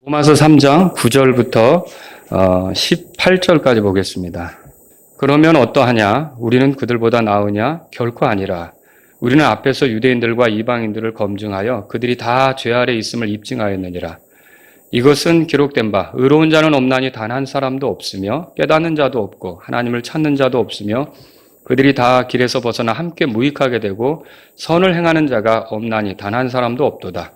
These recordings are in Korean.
로마서 3장 9절부터 18절까지 보겠습니다. 그러면 어떠하냐? 우리는 그들보다 나으냐? 결코 아니라. 우리는 앞에서 유대인들과 이방인들을 검증하여 그들이 다 죄 아래 있음을 입증하였느니라. 이것은 기록된 바 의로운 자는 없나니 단 한 사람도 없으며 깨닫는 자도 없고 하나님을 찾는 자도 없으며 그들이 다 길에서 벗어나 함께 무익하게 되고 선을 행하는 자가 없나니 단 한 사람도 없도다.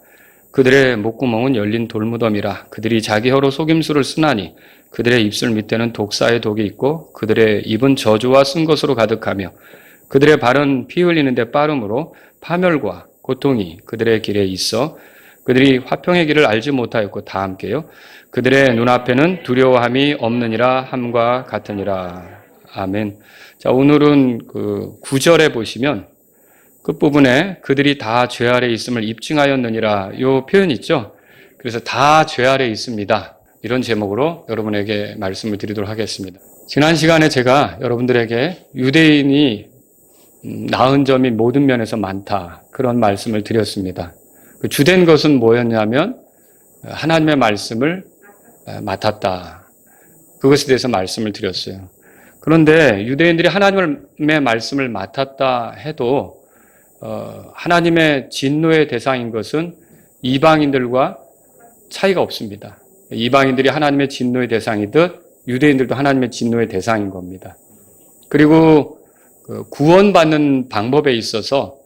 그들의 목구멍은 열린 돌무덤이라. 그들이 자기 혀로 속임수를 쓰나니 그들의 입술 밑에는 독사의 독이 있고 그들의 입은 저주와 쓴 것으로 가득하며 그들의 발은 피 흘리는 데 빠름으로 파멸과 고통이 그들의 길에 있어 그들이 화평의 길을 알지 못하였고 다 함께요. 그들의 눈앞에는 두려워함이 없느니라 함과 같으니라. 아멘. 자, 오늘은 그 9절에 보시면 끝부분에 그들이 다 죄 아래 있음을 입증하였느니라 이 표현 있죠. 그래서 다 죄 아래 있습니다. 이런 제목으로 여러분에게 말씀을 드리도록 하겠습니다. 지난 시간에 제가 여러분들에게 유대인이 나은 점이 모든 면에서 많다 그런 말씀을 드렸습니다. 그 주된 것은 뭐였냐면 하나님의 말씀을 맡았다. 그것에 대해서 말씀을 드렸어요. 그런데 유대인들이 하나님의 말씀을 맡았다 해도 하나님의 진노의 대상인 것은 이방인들과 차이가 없습니다. 이방인들이 하나님의 진노의 대상이듯 유대인들도 하나님의 진노의 대상인 겁니다. 그리고 구원받는 방법에 있어서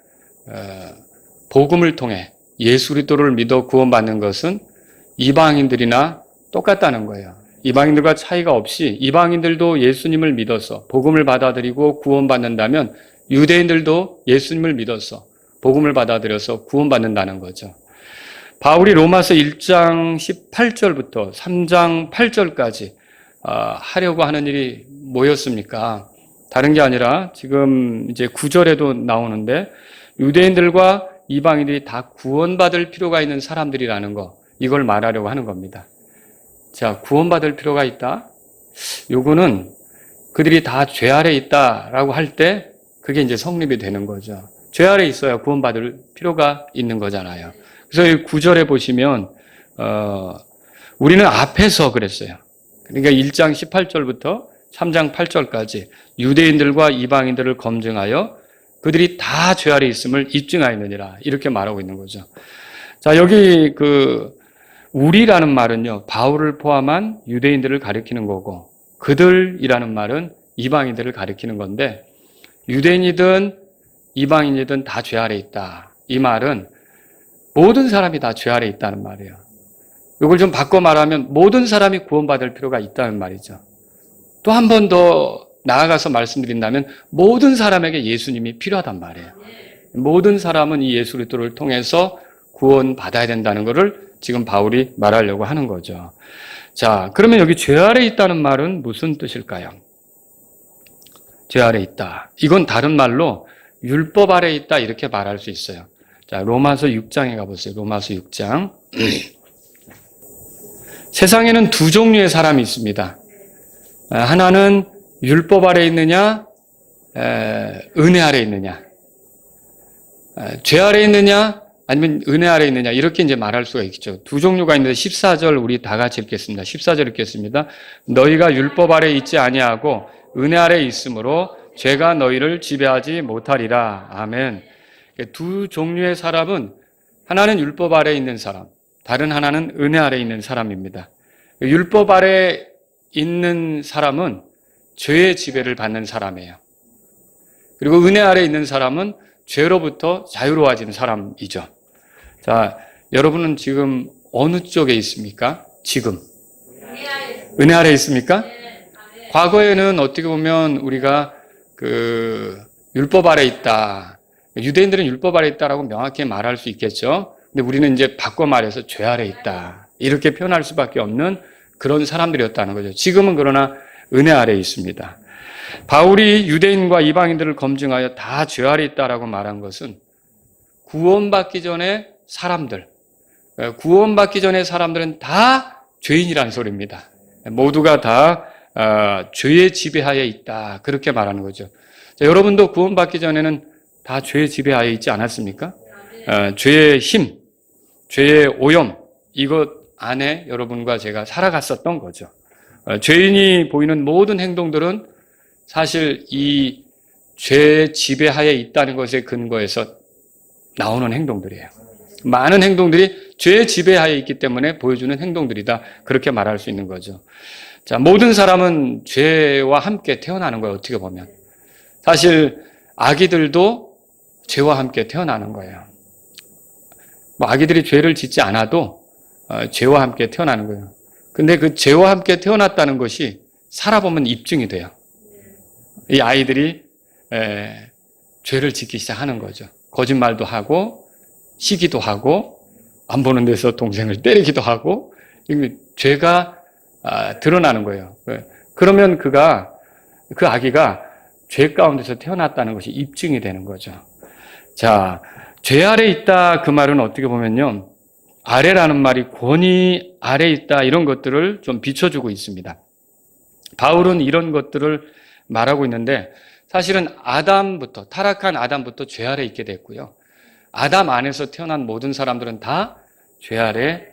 복음을 통해 예수 그리스도를 믿어 구원받는 것은 이방인들이나 똑같다는 거예요. 이방인들과 차이가 없이 이방인들도 예수님을 믿어서 복음을 받아들이고 구원받는다면 유대인들도 예수님을 믿어서 복음을 받아들여서 구원받는다는 거죠. 바울이 로마서 1장 18절부터 3장 8절까지 하려고 하는 일이 뭐였습니까? 다른 게 아니라 지금 이제 9절에도 나오는데 유대인들과 이방인들이 다 구원받을 필요가 있는 사람들이라는 거, 이걸 말하려고 하는 겁니다. 자, 구원받을 필요가 있다? 요거는 그들이 다 죄 아래 있다라고 할 때 그게 이제 성립이 되는 거죠. 죄 아래 있어야 구원받을 필요가 있는 거잖아요. 그래서 이 9절에 보시면 우리는 앞에서 그랬어요. 그러니까 1장 18절부터 3장 8절까지 유대인들과 이방인들을 검증하여 그들이 다 죄 아래 있음을 입증하였느니라 이렇게 말하고 있는 거죠. 자, 여기 우리라는 말은요, 바울을 포함한 유대인들을 가리키는 거고 그들이라는 말은 이방인들을 가리키는 건데 유대인이든 이방인이든 다 죄 아래 있다. 이 말은 모든 사람이 다 죄 아래 있다는 말이에요. 이걸 좀 바꿔 말하면 모든 사람이 구원받을 필요가 있다는 말이죠. 또 한 번 더 나아가서 말씀드린다면 모든 사람에게 예수님이 필요하단 말이에요. 모든 사람은 이 예수 그리스도를 통해서 구원받아야 된다는 것을 지금 바울이 말하려고 하는 거죠. 자, 그러면 여기 죄 아래 있다는 말은 무슨 뜻일까요? 죄 아래 있다. 이건 다른 말로 율법 아래 있다 이렇게 말할 수 있어요. 자, 로마서 6장에 가보세요. 로마서 6장. 세상에는 두 종류의 사람이 있습니다. 하나는 율법 아래 있느냐, 은혜 아래 있느냐, 죄 아래 있느냐, 아니면 은혜 아래 있느냐, 이렇게 이제 말할 수가 있겠죠. 두 종류가 있는데 14절 우리 다 같이 읽겠습니다. 14절 읽겠습니다. 너희가 율법 아래 있지 아니하고 은혜 아래 있으므로 죄가 너희를 지배하지 못하리라. 아멘. 두 종류의 사람은 하나는 율법 아래 있는 사람, 다른 하나는 은혜 아래 있는 사람입니다. 율법 아래 있는 사람은 죄의 지배를 받는 사람이에요. 그리고 은혜 아래 있는 사람은 죄로부터 자유로워진 사람이죠. 자, 여러분은 지금 어느 쪽에 있습니까? 지금 은혜 아래 있습니까? 과거에는 어떻게 보면 우리가 율법 아래 있다. 유대인들은 율법 아래 있다라고 명확히 말할 수 있겠죠. 근데 우리는 이제 바꿔 말해서 죄 아래 있다. 이렇게 표현할 수밖에 없는 그런 사람들이었다는 거죠. 지금은 그러나 은혜 아래 있습니다. 바울이 유대인과 이방인들을 검증하여 다 죄 아래 있다라고 말한 것은 구원받기 전에 구원받기 전에 사람들은 다 죄인이라는 소리입니다. 모두가 다 죄의 지배하에 있다. 그렇게 말하는 거죠. 자, 여러분도 구원받기 전에는 다 죄의 지배하에 있지 않았습니까? 죄의 힘, 죄의 오염, 이것 안에 여러분과 제가 살아갔었던 거죠. 죄인이 보이는 모든 행동들은 사실 이 죄 지배하에 있다는 것에 근거해서 나오는 행동들이에요. 많은 행동들이 죄 지배하에 있기 때문에 보여주는 행동들이다. 그렇게 말할 수 있는 거죠. 자, 모든 사람은 죄와 함께 태어나는 거예요. 어떻게 보면. 사실 아기들도 죄와 함께 태어나는 거예요. 아기들이 죄를 짓지 않아도 죄와 함께 태어나는 거예요. 근데 그 죄와 함께 태어났다는 것이 살아보면 입증이 돼요. 이 아이들이 죄를 짓기 시작하는 거죠. 거짓말도 하고 시기도 하고 안 보는 데서 동생을 때리기도 하고 죄가 드러나는 거예요. 그러면 그 아기가 죄 가운데서 태어났다는 것이 입증이 되는 거죠. 자, 죄 아래 있다 그 말은 어떻게 보면요. 아래라는 말이 권위 아래 있다 이런 것들을 좀 비춰주고 있습니다. 바울은 이런 것들을 말하고 있는데 사실은 타락한 아담부터 죄 아래 있게 됐고요. 아담 안에서 태어난 모든 사람들은 다 죄 아래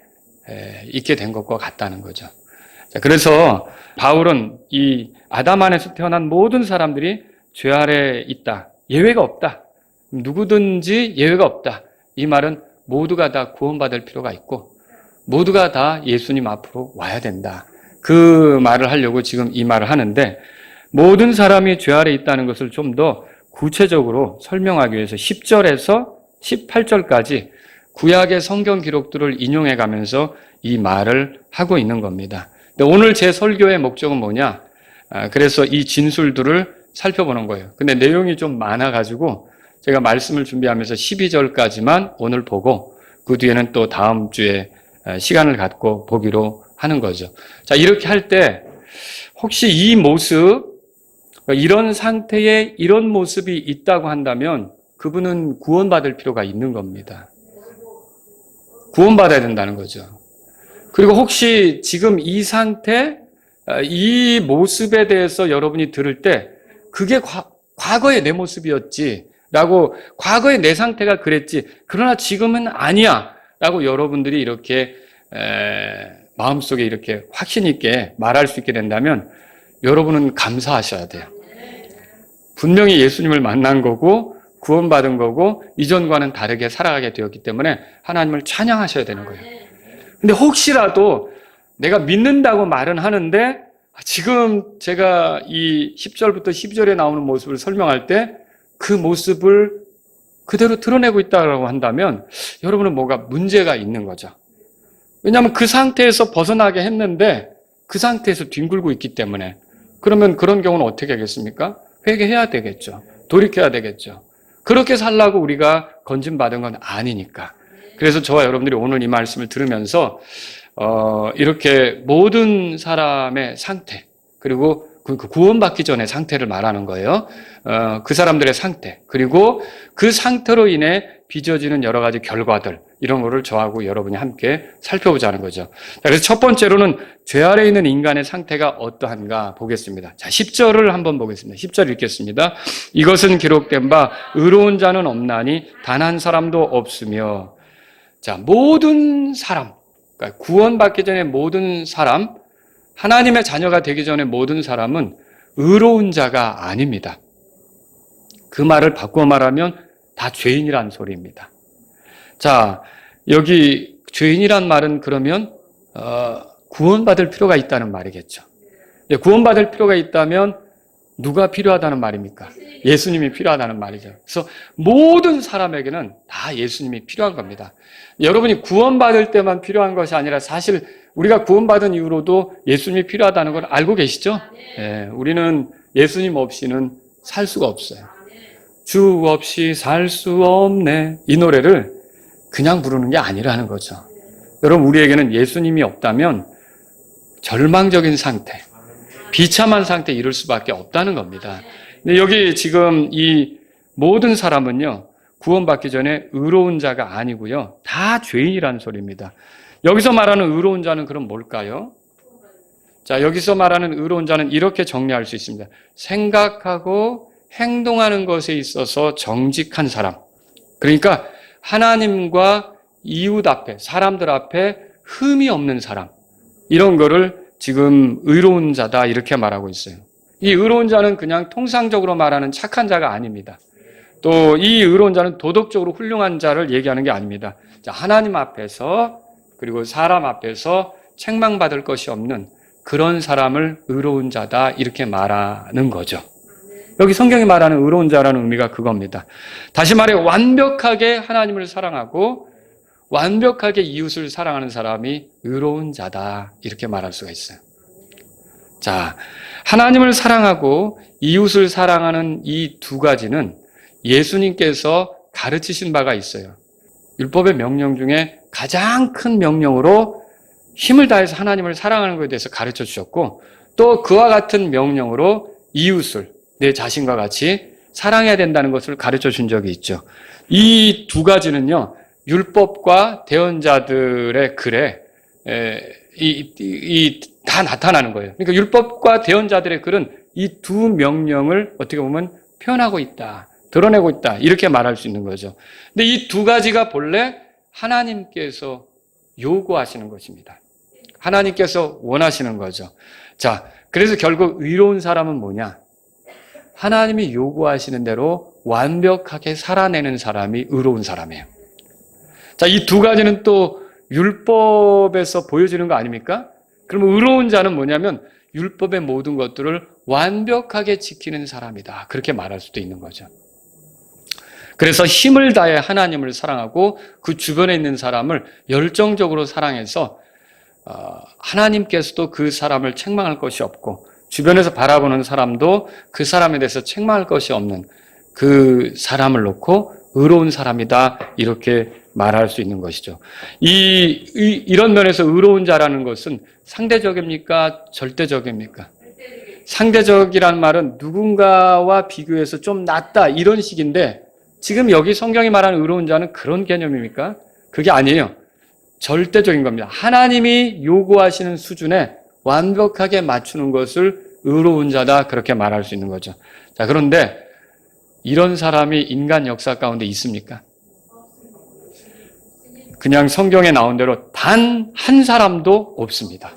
있게 된 것과 같다는 거죠. 자, 그래서 바울은 이 아담 안에서 태어난 모든 사람들이 죄 아래 있다. 예외가 없다. 누구든지 예외가 없다. 이 말은 모두가 다 구원받을 필요가 있고 모두가 다 예수님 앞으로 와야 된다. 그 말을 하려고 지금 이 말을 하는데 모든 사람이 죄 아래 있다는 것을 좀 더 구체적으로 설명하기 위해서 10절에서 18절까지 구약의 성경 기록들을 인용해 가면서 이 말을 하고 있는 겁니다. 근데 오늘 제 설교의 목적은 뭐냐? 그래서 이 진술들을 살펴보는 거예요. 근데 내용이 좀 많아가지고 제가 말씀을 준비하면서 12절까지만 오늘 보고 그 뒤에는 또 다음 주에 시간을 갖고 보기로 하는 거죠. 자, 이렇게 할 때 혹시 이 모습, 이런 상태에 이런 모습이 있다고 한다면 그분은 구원받을 필요가 있는 겁니다. 구원받아야 된다는 거죠. 그리고 혹시 지금 이 상태, 이 모습에 대해서 여러분이 들을 때 그게 과거의 내 모습이었지 라고 과거의 내 상태가 그랬지 그러나 지금은 아니야 라고 여러분들이 이렇게 마음속에 이렇게 확신 있게 말할 수 있게 된다면 여러분은 감사하셔야 돼요. 분명히 예수님을 만난 거고 구원받은 거고 이전과는 다르게 살아가게 되었기 때문에 하나님을 찬양하셔야 되는 거예요. 근데 혹시라도 내가 믿는다고 말은 하는데 지금 제가 이 10절부터 12절에 나오는 모습을 설명할 때 그 모습을 그대로 드러내고 있다고 한다면 여러분은 뭐가 문제가 있는 거죠. 왜냐하면 그 상태에서 벗어나게 했는데 그 상태에서 뒹굴고 있기 때문에 그러면 그런 경우는 어떻게 하겠습니까? 회개해야 되겠죠. 돌이켜야 되겠죠. 그렇게 살라고 우리가 건진받은 건 아니니까. 그래서 저와 여러분들이 오늘 이 말씀을 들으면서 이렇게 모든 사람의 상태 그리고 그 구원받기 전의 상태를 말하는 거예요. 그 사람들의 상태 그리고 그 상태로 인해 빚어지는 여러 가지 결과들 이런 거를 저하고 여러분이 함께 살펴보자는 거죠. 자, 그래서 첫 번째로는 죄 아래 있는 인간의 상태가 어떠한가 보겠습니다. 자, 10절을 한번 보겠습니다. 10절 읽겠습니다. 이것은 기록된 바 의로운 자는 없나니 단 한 사람도 없으며 자, 모든 사람 그러니까 구원받기 전에 모든 사람 하나님의 자녀가 되기 전에 모든 사람은 의로운 자가 아닙니다. 그 말을 바꿔 말하면 다 죄인이란 소리입니다. 자, 여기 죄인이란 말은 그러면 구원받을 필요가 있다는 말이겠죠. 구원받을 필요가 있다면 누가 필요하다는 말입니까? 예수님이 필요하다는 말이죠. 그래서 모든 사람에게는 다 예수님이 필요한 겁니다. 여러분이 구원받을 때만 필요한 것이 아니라 사실 우리가 구원받은 이후로도 예수님이 필요하다는 걸 알고 계시죠? 네, 우리는 예수님 없이는 살 수가 없어요. 주 없이 살 수 없네. 이 노래를 그냥 부르는 게 아니라는 거죠. 여러분, 우리에게는 예수님이 없다면 절망적인 상태, 비참한 상태에 이를 수밖에 없다는 겁니다. 근데 여기 지금 이 모든 사람은요, 구원받기 전에 의로운 자가 아니고요, 다 죄인이라는 소리입니다. 여기서 말하는 의로운 자는 그럼 뭘까요? 자, 여기서 말하는 의로운 자는 이렇게 정리할 수 있습니다. 생각하고 행동하는 것에 있어서 정직한 사람. 그러니까 하나님과 이웃 앞에, 사람들 앞에 흠이 없는 사람, 이런 거를 지금 의로운 자다 이렇게 말하고 있어요. 이 의로운 자는 그냥 통상적으로 말하는 착한 자가 아닙니다. 또 이 의로운 자는 도덕적으로 훌륭한 자를 얘기하는 게 아닙니다. 하나님 앞에서 그리고 사람 앞에서 책망받을 것이 없는 그런 사람을 의로운 자다 이렇게 말하는 거죠. 여기 성경이 말하는 의로운 자라는 의미가 그겁니다. 다시 말해 완벽하게 하나님을 사랑하고 완벽하게 이웃을 사랑하는 사람이 의로운 자다 이렇게 말할 수가 있어요. 자, 하나님을 사랑하고 이웃을 사랑하는 이 두 가지는 예수님께서 가르치신 바가 있어요. 율법의 명령 중에 가장 큰 명령으로 힘을 다해서 하나님을 사랑하는 것에 대해서 가르쳐 주셨고, 또 그와 같은 명령으로 이웃을 내 자신과 같이 사랑해야 된다는 것을 가르쳐 준 적이 있죠. 이 두 가지는요, 율법과 대언자들의 글에 다 나타나는 거예요. 그러니까 율법과 대언자들의 글은 이 두 명령을 어떻게 보면 표현하고 있다, 드러내고 있다 이렇게 말할 수 있는 거죠. 근데 이 두 가지가 본래 하나님께서 요구하시는 것입니다. 하나님께서 원하시는 거죠. 자, 그래서 결국 의로운 사람은 뭐냐? 하나님이 요구하시는 대로 완벽하게 살아내는 사람이 의로운 사람이에요. 자, 이 두 가지는 또 율법에서 보여지는 거 아닙니까? 그러면 의로운 자는 뭐냐면 율법의 모든 것들을 완벽하게 지키는 사람이다. 그렇게 말할 수도 있는 거죠. 그래서 힘을 다해 하나님을 사랑하고 그 주변에 있는 사람을 열정적으로 사랑해서 하나님께서도 그 사람을 책망할 것이 없고 주변에서 바라보는 사람도 그 사람에 대해서 책망할 것이 없는 그 사람을 놓고 의로운 사람이다 이렇게 말할 수 있는 것이죠. 이런 면에서 의로운 자라는 것은 상대적입니까? 절대적입니까? 상대적이란 말은 누군가와 비교해서 좀 낫다 이런 식인데, 지금 여기 성경이 말하는 의로운 자는 그런 개념입니까? 그게 아니에요. 절대적인 겁니다. 하나님이 요구하시는 수준에 완벽하게 맞추는 것을 의로운 자다 그렇게 말할 수 있는 거죠. 자, 그런데 이런 사람이 인간 역사 가운데 있습니까? 그냥 성경에 나온 대로 단 한 사람도 없습니다.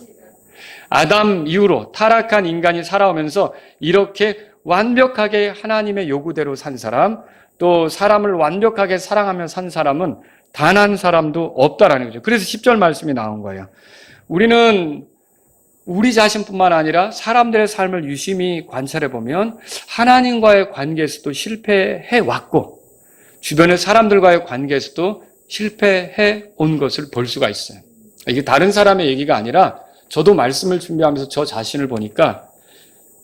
아담 이후로 타락한 인간이 살아오면서 이렇게 완벽하게 하나님의 요구대로 산 사람, 또 사람을 완벽하게 사랑하며 산 사람은 단 한 사람도 없다라는 거죠. 그래서 10절 말씀이 나온 거예요. 우리는 우리 자신뿐만 아니라 사람들의 삶을 유심히 관찰해 보면 하나님과의 관계에서도 실패해 왔고 주변의 사람들과의 관계에서도 실패해 온 것을 볼 수가 있어요. 이게 다른 사람의 얘기가 아니라 저도 말씀을 준비하면서 저 자신을 보니까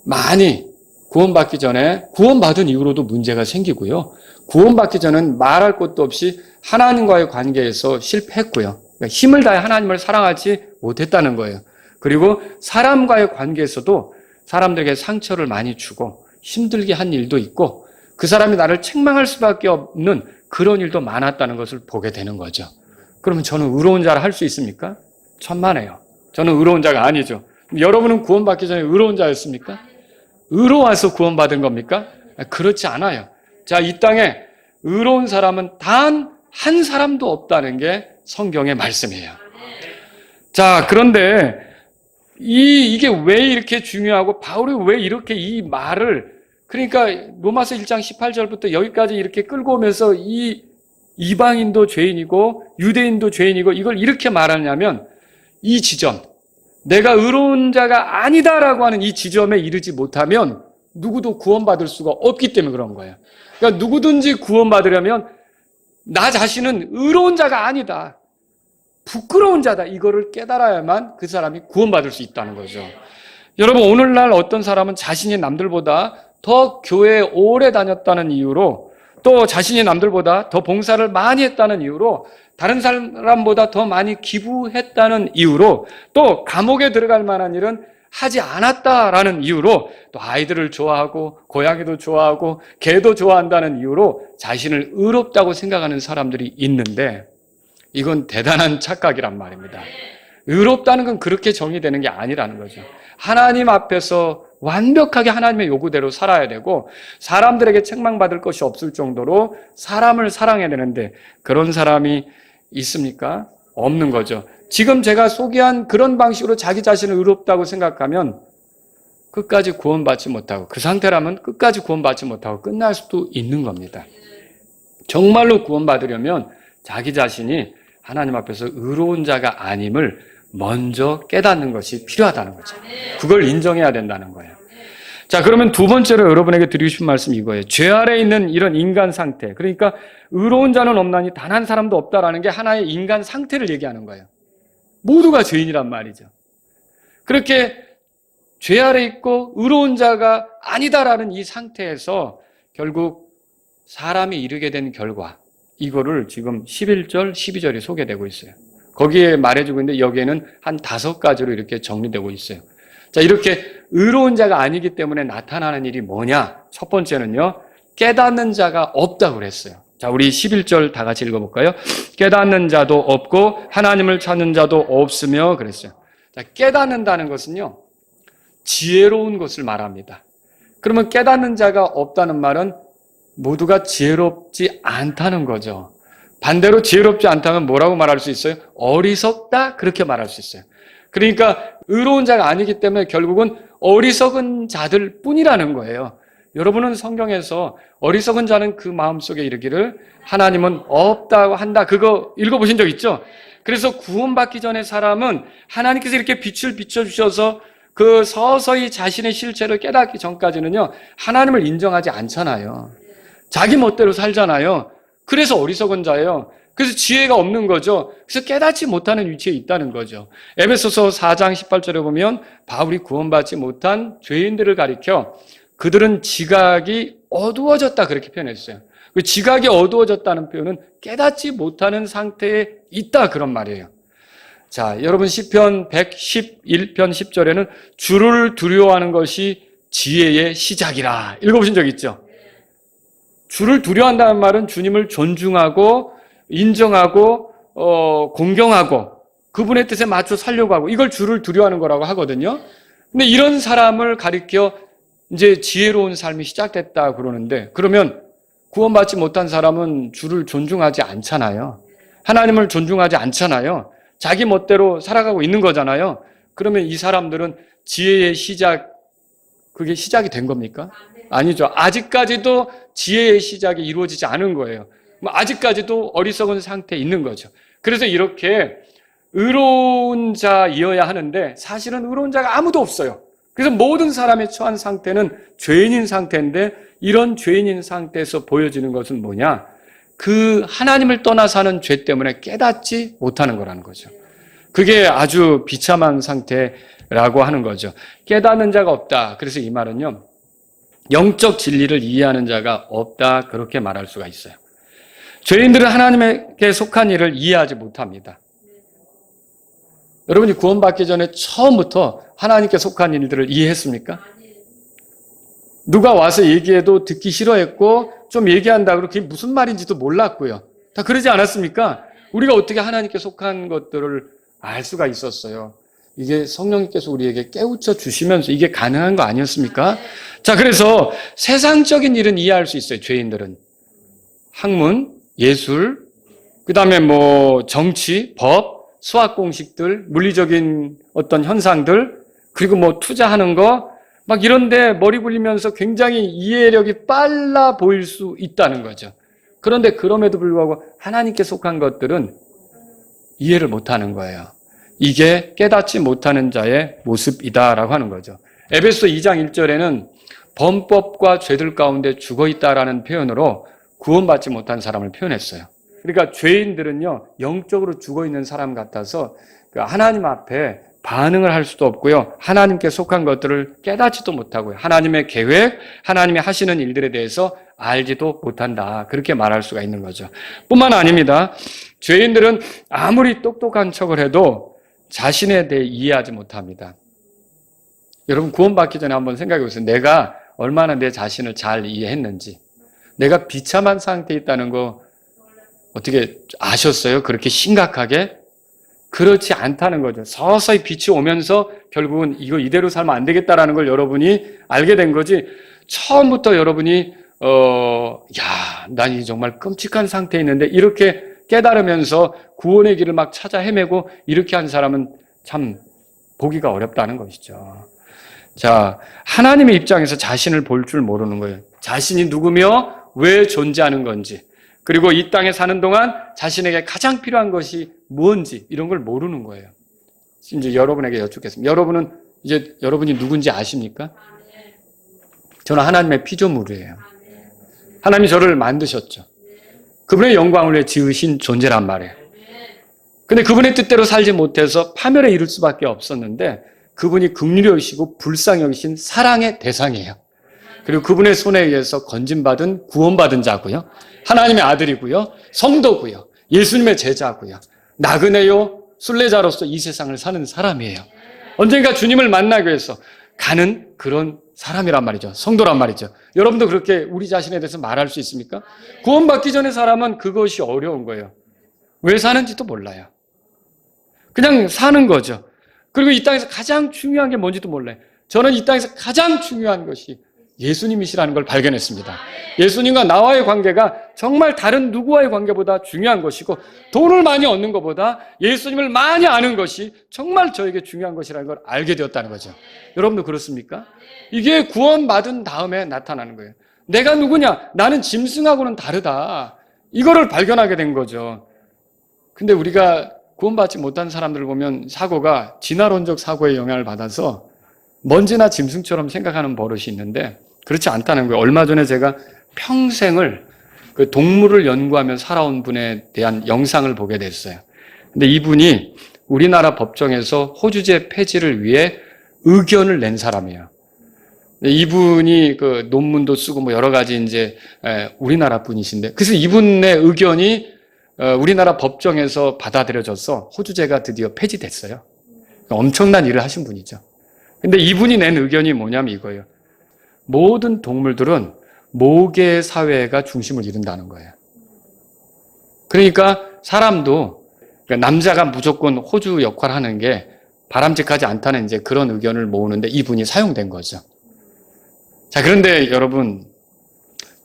많이 구원받기 전에 구원받은 이후로도 문제가 생기고요. 구원받기 전엔 말할 것도 없이 하나님과의 관계에서 실패했고요. 그러니까 힘을 다해 하나님을 사랑하지 못했다는 거예요. 그리고 사람과의 관계에서도 사람들에게 상처를 많이 주고 힘들게 한 일도 있고 그 사람이 나를 책망할 수밖에 없는 그런 일도 많았다는 것을 보게 되는 거죠. 그러면 저는 의로운 자를 할 수 있습니까? 천만에요. 저는 의로운 자가 아니죠. 여러분은 구원받기 전에 의로운 자였습니까? 의로워서 구원받은 겁니까? 그렇지 않아요. 자, 이 땅에 의로운 사람은 단 한 사람도 없다는 게 성경의 말씀이에요. 자, 그런데 이게 왜 이렇게 중요하고 바울이 왜 이렇게 이 말을, 그러니까 로마서 1장 18절부터 여기까지 이렇게 끌고 오면서 이 이방인도 죄인이고 유대인도 죄인이고 이걸 이렇게 말하냐면 이 지점, 내가 의로운 자가 아니다라고 하는 이 지점에 이르지 못하면 누구도 구원받을 수가 없기 때문에 그런 거예요. 그러니까 누구든지 구원받으려면 나 자신은 의로운 자가 아니다, 부끄러운 자다, 이거를 깨달아야만 그 사람이 구원받을 수 있다는 거죠. 여러분, 오늘날 어떤 사람은 자신이 남들보다 더 교회에 오래 다녔다는 이유로, 또 자신이 남들보다 더 봉사를 많이 했다는 이유로, 다른 사람보다 더 많이 기부했다는 이유로, 또 감옥에 들어갈 만한 일은 하지 않았다라는 이유로, 또 아이들을 좋아하고 고양이도 좋아하고 개도 좋아한다는 이유로 자신을 의롭다고 생각하는 사람들이 있는데, 이건 대단한 착각이란 말입니다. 의롭다는 건 그렇게 정의되는 게 아니라는 거죠. 하나님 앞에서 완벽하게 하나님의 요구대로 살아야 되고 사람들에게 책망받을 것이 없을 정도로 사람을 사랑해야 되는데 그런 사람이 있습니까? 없는 거죠. 지금 제가 소개한 그런 방식으로 자기 자신을 의롭다고 생각하면 끝까지 구원받지 못하고, 그 상태라면 끝까지 구원받지 못하고 끝날 수도 있는 겁니다. 정말로 구원받으려면 자기 자신이 하나님 앞에서 의로운 자가 아님을 먼저 깨닫는 것이 필요하다는 거죠. 그걸 인정해야 된다는 거예요. 자, 그러면 두 번째로 여러분에게 드리고 싶은 말씀이 이거예요. 죄 아래 있는 이런 인간 상태, 그러니까 의로운 자는 없나니 단 한 사람도 없다라는 게 하나의 인간 상태를 얘기하는 거예요. 모두가 죄인이란 말이죠. 그렇게 죄 아래 있고 의로운 자가 아니다라는 이 상태에서 결국 사람이 이르게 된 결과, 이거를 지금 11절, 12절이 소개되고 있어요. 거기에 말해주고 있는데 여기에는 한 5가지로 이렇게 정리되고 있어요. 자, 이렇게 의로운 자가 아니기 때문에 나타나는 일이 뭐냐? 첫 번째는요, 깨닫는 자가 없다고 그랬어요. 자, 우리 11절 다 같이 읽어볼까요? 깨닫는 자도 없고 하나님을 찾는 자도 없으며 그랬어요. 자, 깨닫는다는 것은요, 지혜로운 것을 말합니다. 그러면 깨닫는 자가 없다는 말은 모두가 지혜롭지 않다는 거죠. 반대로 지혜롭지 않다면 뭐라고 말할 수 있어요? 어리석다, 그렇게 말할 수 있어요. 그러니까 의로운 자가 아니기 때문에 결국은 어리석은 자들 뿐이라는 거예요. 여러분은 성경에서 어리석은 자는 그 마음속에 이르기를 하나님은 없다고 한다, 그거 읽어보신 적 있죠? 그래서 구원받기 전에 사람은 하나님께서 이렇게 빛을 비춰주셔서 그 서서히 자신의 실체를 깨닫기 전까지는요, 하나님을 인정하지 않잖아요. 자기 멋대로 살잖아요. 그래서 어리석은 자예요. 그래서 지혜가 없는 거죠. 그래서 깨닫지 못하는 위치에 있다는 거죠. 에베소서 4장 18절에 보면 바울이 구원받지 못한 죄인들을 가리켜 그들은 지각이 어두워졌다, 그렇게 표현했어요. 그 지각이 어두워졌다는 표현은 깨닫지 못하는 상태에 있다, 그런 말이에요. 자, 여러분 시편 111편 10절에는 주를 두려워하는 것이 지혜의 시작이라, 읽어보신 적 있죠? 주를 두려워한다는 말은 주님을 존중하고 인정하고 공경하고 그분의 뜻에 맞춰 살려고 하고, 이걸 주를 두려워하는 거라고 하거든요. 근데 이런 사람을 가리켜 이제 지혜로운 삶이 시작됐다 그러는데, 그러면 구원받지 못한 사람은 주를 존중하지 않잖아요. 하나님을 존중하지 않잖아요. 자기 멋대로 살아가고 있는 거잖아요. 그러면 이 사람들은 지혜의 시작, 그게 시작이 된 겁니까? 아니죠. 아직까지도 지혜의 시작이 이루어지지 않은 거예요. 아직까지도 어리석은 상태에 있는 거죠. 그래서 이렇게 의로운 자이어야 하는데 사실은 의로운 자가 아무도 없어요. 그래서 모든 사람의 처한 상태는 죄인인 상태인데, 이런 죄인인 상태에서 보여지는 것은 뭐냐? 그 하나님을 떠나 사는 죄 때문에 깨닫지 못하는 거라는 거죠. 그게 아주 비참한 상태라고 하는 거죠. 깨닫는 자가 없다. 그래서 이 말은요, 영적 진리를 이해하는 자가 없다, 그렇게 말할 수가 있어요. 죄인들은 하나님에게 속한 일을 이해하지 못합니다. 여러분이 구원받기 전에 처음부터 하나님께 속한 일들을 이해했습니까? 누가 와서 얘기해도 듣기 싫어했고, 좀 얘기한다 그러고 그게 무슨 말인지도 몰랐고요. 다 그러지 않았습니까? 우리가 어떻게 하나님께 속한 것들을 알 수가 있었어요? 이게 성령님께서 우리에게 깨우쳐 주시면서 이게 가능한 거 아니었습니까? 자, 그래서 세상적인 일은 이해할 수 있어요, 죄인들은. 학문, 예술, 그 다음에 뭐 정치, 법, 수학 공식들, 물리적인 어떤 현상들, 그리고 뭐 투자하는 거, 막 이런데 머리 굴리면서 굉장히 이해력이 빨라 보일 수 있다는 거죠. 그런데 그럼에도 불구하고 하나님께 속한 것들은 이해를 못하는 거예요. 이게 깨닫지 못하는 자의 모습이다라고 하는 거죠. 에베소 2장 1절에는 범법과 죄들 가운데 죽어있다라는 표현으로 구원받지 못한 사람을 표현했어요. 그러니까 죄인들은요, 영적으로 죽어있는 사람 같아서 하나님 앞에 반응을 할 수도 없고요, 하나님께 속한 것들을 깨닫지도 못하고요, 하나님의 계획, 하나님이 하시는 일들에 대해서 알지도 못한다, 그렇게 말할 수가 있는 거죠. 뿐만 아닙니다. 죄인들은 아무리 똑똑한 척을 해도 자신에 대해 이해하지 못합니다. 여러분 구원받기 전에 한번 생각해 보세요. 내가 얼마나 내 자신을 잘 이해했는지. 내가 비참한 상태에 있다는 거 어떻게 아셨어요? 그렇게 심각하게? 그렇지 않다는 거죠. 서서히 빛이 오면서 결국은 이거 이대로 살면 안 되겠다라는 걸 여러분이 알게 된 거지, 처음부터 여러분이 난 이 정말 끔찍한 상태에 있는데 이렇게 깨달으면서 구원의 길을 막 찾아 헤매고 이렇게 한 사람은 참 보기가 어렵다는 것이죠. 자, 하나님의 입장에서 자신을 볼 줄 모르는 거예요. 자신이 누구며 왜 존재하는 건지, 그리고 이 땅에 사는 동안 자신에게 가장 필요한 것이 뭔지 이런 걸 모르는 거예요. 이제 여러분에게 여쭙겠습니다. 여러분은 이제 여러분이 누군지 아십니까? 저는 하나님의 피조물이에요. 하나님이 저를 만드셨죠. 그분의 영광을 위해 지으신 존재란 말이에요. 근데 그분의 뜻대로 살지 못해서 파멸에 이를 수밖에 없었는데 그분이 긍휼히여기시고 불쌍히 여기신 사랑의 대상이에요. 그리고 그분의 손에 의해서 건진받은 구원받은 자고요. 하나님의 아들이고요. 성도고요. 예수님의 제자고요. 나그네요. 순례자로서 이 세상을 사는 사람이에요. 언젠가 주님을 만나기 위해서 가는 그런 사람이란 말이죠. 성도란 말이죠. 여러분도 그렇게 우리 자신에 대해서 말할 수 있습니까? 구원받기 전에 사람은 그것이 어려운 거예요. 왜 사는지도 몰라요. 그냥 사는 거죠. 그리고 이 땅에서 가장 중요한 게 뭔지도 몰라요. 저는 이 땅에서 가장 중요한 것이 예수님이시라는 걸 발견했습니다. 예수님과 나와의 관계가 정말 다른 누구와의 관계보다 중요한 것이고 돈을 많이 얻는 것보다 예수님을 많이 아는 것이 정말 저에게 중요한 것이라는 걸 알게 되었다는 거죠. 여러분도 그렇습니까? 이게 구원받은 다음에 나타나는 거예요. 내가 누구냐? 나는 짐승하고는 다르다. 이거를 발견하게 된 거죠. 근데 우리가 구원받지 못한 사람들을 보면 사고가 진화론적 사고의 영향을 받아서 먼지나 짐승처럼 생각하는 버릇이 있는데 그렇지 않다는 거예요. 얼마 전에 제가 평생을 그 동물을 연구하며 살아온 분에 대한 영상을 보게 됐어요. 근데 이분이 우리나라 법정에서 호주제 폐지를 위해 의견을 낸 사람이에요. 이분이 그 논문도 쓰고 뭐 여러 가지 이제 우리나라 분이신데 그래서 이분의 의견이 우리나라 법정에서 받아들여져서 호주제가 드디어 폐지됐어요. 엄청난 일을 하신 분이죠. 근데 이분이 낸 의견이 뭐냐면 이거예요. 모든 동물들은 모계 사회가 중심을 이룬다는 거예요. 그러니까 사람도 남자가 무조건 호주 역할을 하는 게 바람직하지 않다는 이제 그런 의견을 모으는데 이분이 사용된 거죠. 자, 그런데 여러분,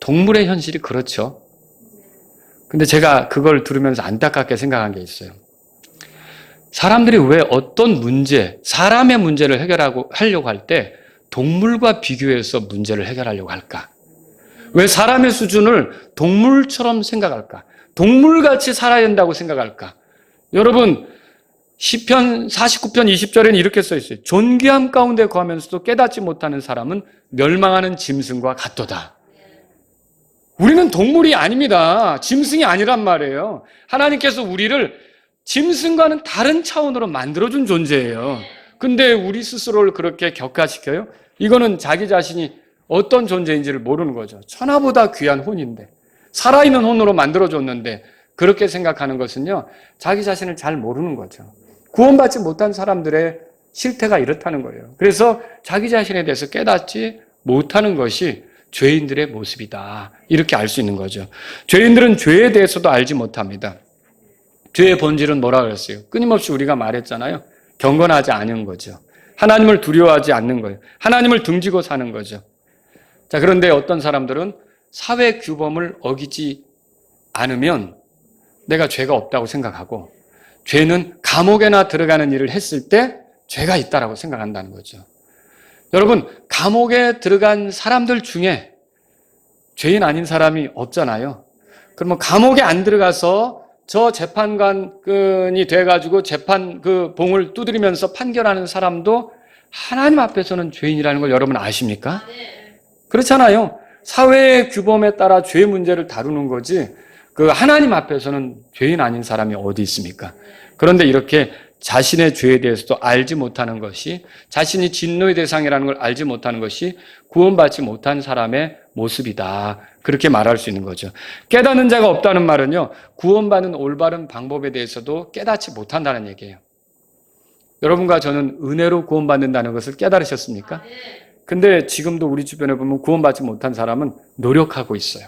동물의 현실이 그렇죠. 근데 제가 그걸 들으면서 안타깝게 생각한 게 있어요. 사람들이 왜 어떤 문제, 사람의 문제를 하려고 할 때 동물과 비교해서 문제를 해결하려고 할까? 왜 사람의 수준을 동물처럼 생각할까? 동물같이 살아야 된다고 생각할까? 여러분, 시편 49편 20절에는 이렇게 써 있어요. 존귀함 가운데 거하면서도 깨닫지 못하는 사람은 멸망하는 짐승과 같도다. 우리는 동물이 아닙니다. 짐승이 아니란 말이에요. 하나님께서 우리를 짐승과는 다른 차원으로 만들어준 존재예요. 근데 우리 스스로를 그렇게 격화시켜요? 이거는 자기 자신이 어떤 존재인지를 모르는 거죠. 천하보다 귀한 혼인데, 살아있는 혼으로 만들어줬는데 그렇게 생각하는 것은요, 자기 자신을 잘 모르는 거죠. 구원받지 못한 사람들의 실태가 이렇다는 거예요. 그래서 자기 자신에 대해서 깨닫지 못하는 것이 죄인들의 모습이다. 이렇게 알 수 있는 거죠. 죄인들은 죄에 대해서도 알지 못합니다. 죄의 본질은 뭐라 그랬어요? 끊임없이 우리가 말했잖아요. 경건하지 않은 거죠. 하나님을 두려워하지 않는 거예요. 하나님을 등지고 사는 거죠. 자, 그런데 어떤 사람들은 사회 규범을 어기지 않으면 내가 죄가 없다고 생각하고 죄는 감옥에나 들어가는 일을 했을 때 죄가 있다라고 생각한다는 거죠. 여러분, 감옥에 들어간 사람들 중에 죄인 아닌 사람이 없잖아요. 그러면 감옥에 안 들어가서 저 재판관이 돼가지고 재판 그 봉을 두드리면서 판결하는 사람도 하나님 앞에서는 죄인이라는 걸 여러분 아십니까? 그렇잖아요. 사회의 규범에 따라 죄 문제를 다루는 거지 그 하나님 앞에서는 죄인 아닌 사람이 어디 있습니까? 그런데 이렇게 자신의 죄에 대해서도 알지 못하는 것이, 자신이 진노의 대상이라는 걸 알지 못하는 것이 구원받지 못한 사람의 모습이다. 그렇게 말할 수 있는 거죠. 깨닫는 자가 없다는 말은요, 구원받는 올바른 방법에 대해서도 깨닫지 못한다는 얘기예요. 여러분과 저는 은혜로 구원받는다는 것을 깨달으셨습니까? 근데 지금도 우리 주변에 보면 구원받지 못한 사람은 노력하고 있어요.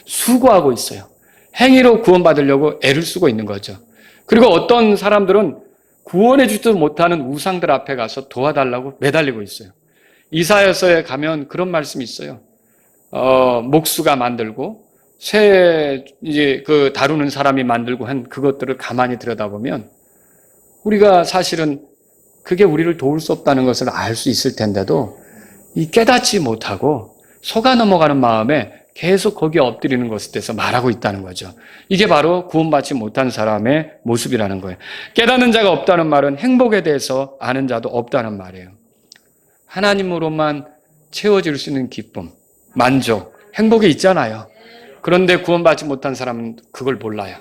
수고하고 있어요. 행위로 구원받으려고 애를 쓰고 있는 거죠. 그리고 어떤 사람들은 구원해주지도 못하는 우상들 앞에 가서 도와달라고 매달리고 있어요. 이사야서에 가면 그런 말씀이 있어요. 목수가 만들고 이제 그 다루는 사람이 만들고 한 그것들을 가만히 들여다보면 우리가 사실은 그게 우리를 도울 수 없다는 것을 알 수 있을 텐데도 이 깨닫지 못하고 속아 넘어가는 마음에 계속 거기에 엎드리는 것에 대해서 말하고 있다는 거죠. 이게 바로 구원받지 못한 사람의 모습이라는 거예요. 깨닫는 자가 없다는 말은 행복에 대해서 아는 자도 없다는 말이에요. 하나님으로만 채워질 수 있는 기쁨, 만족, 행복이 있잖아요. 그런데 구원받지 못한 사람은 그걸 몰라요.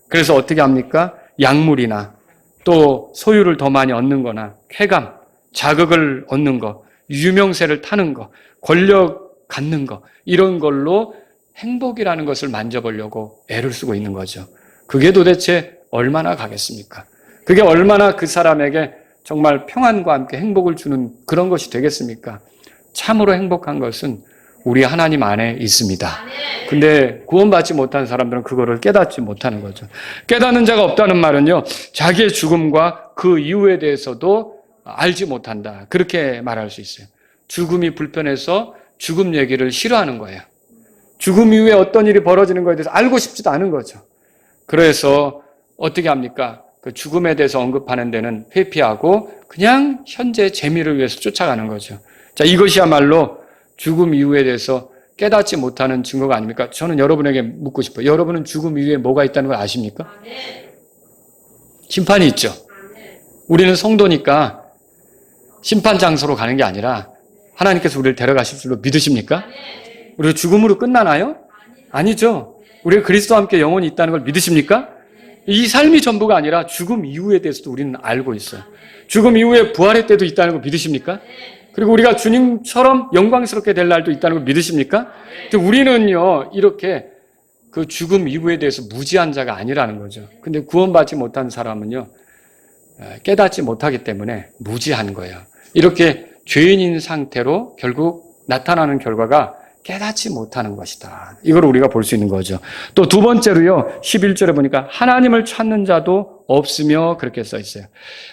그래서 어떻게 합니까? 약물이나 또 소유를 더 많이 얻는 거나 쾌감, 자극을 얻는 거, 유명세를 타는 거, 권력 갖는 거, 이런 걸로 행복이라는 것을 만져보려고 애를 쓰고 있는 거죠. 그게 도대체 얼마나 가겠습니까? 그게 얼마나 그 사람에게 정말 평안과 함께 행복을 주는 그런 것이 되겠습니까? 참으로 행복한 것은 우리 하나님 안에 있습니다. 근데 구원받지 못한 사람들은 그거를 깨닫지 못하는 거죠. 깨닫는 자가 없다는 말은요, 자기의 죽음과 그 이후에 대해서도 알지 못한다. 그렇게 말할 수 있어요. 죽음이 불편해서 죽음 얘기를 싫어하는 거예요. 죽음 이후에 어떤 일이 벌어지는 것에 대해서 알고 싶지도 않은 거죠. 그래서 어떻게 합니까? 그 죽음에 대해서 언급하는 데는 회피하고 그냥 현재 재미를 위해서 쫓아가는 거죠. 자, 이것이야말로 죽음 이후에 대해서 깨닫지 못하는 증거가 아닙니까? 저는 여러분에게 묻고 싶어요. 여러분은 죽음 이후에 뭐가 있다는 걸 아십니까? 심판이 있죠. 우리는 성도니까 심판 장소로 가는 게 아니라 하나님께서 우리를 데려가실 줄로 믿으십니까? 우리가 죽음으로 끝나나요? 아니죠. 우리가 그리스도와 함께 영원히 있다는 걸 믿으십니까? 이 삶이 전부가 아니라 죽음 이후에 대해서도 우리는 알고 있어요. 죽음 이후에 부활의 때도 있다는 걸 믿으십니까? 그리고 우리가 주님처럼 영광스럽게 될 날도 있다는 걸 믿으십니까? 근데 우리는요, 이렇게 그 죽음 이후에 대해서 무지한 자가 아니라는 거죠. 근데 구원받지 못한 사람은요, 깨닫지 못하기 때문에 무지한 거예요. 이렇게 죄인인 상태로 결국 나타나는 결과가 깨닫지 못하는 것이다. 이걸 우리가 볼 수 있는 거죠. 또 두 번째로요, 11절에 보니까 하나님을 찾는 자도 없으며 그렇게 써 있어요.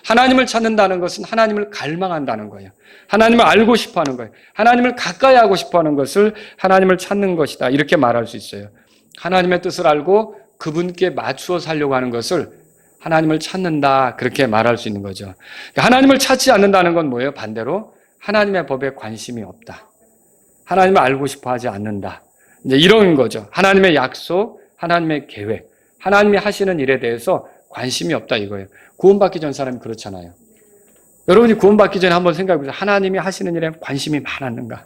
하나님을 찾는다는 것은 하나님을 갈망한다는 거예요. 하나님을 알고 싶어 하는 거예요. 하나님을 가까이 하고 싶어 하는 것을 하나님을 찾는 것이다. 이렇게 말할 수 있어요. 하나님의 뜻을 알고 그분께 맞추어 살려고 하는 것을 하나님을 찾는다. 그렇게 말할 수 있는 거죠. 하나님을 찾지 않는다는 건 뭐예요? 반대로 하나님의 법에 관심이 없다. 하나님을 알고 싶어 하지 않는다. 이제 이런 거죠. 하나님의 약속, 하나님의 계획, 하나님이 하시는 일에 대해서 관심이 없다 이거예요. 구원받기 전 사람이 그렇잖아요. 여러분이 구원받기 전에 한번 생각해 보세요. 하나님이 하시는 일에 관심이 많았는가?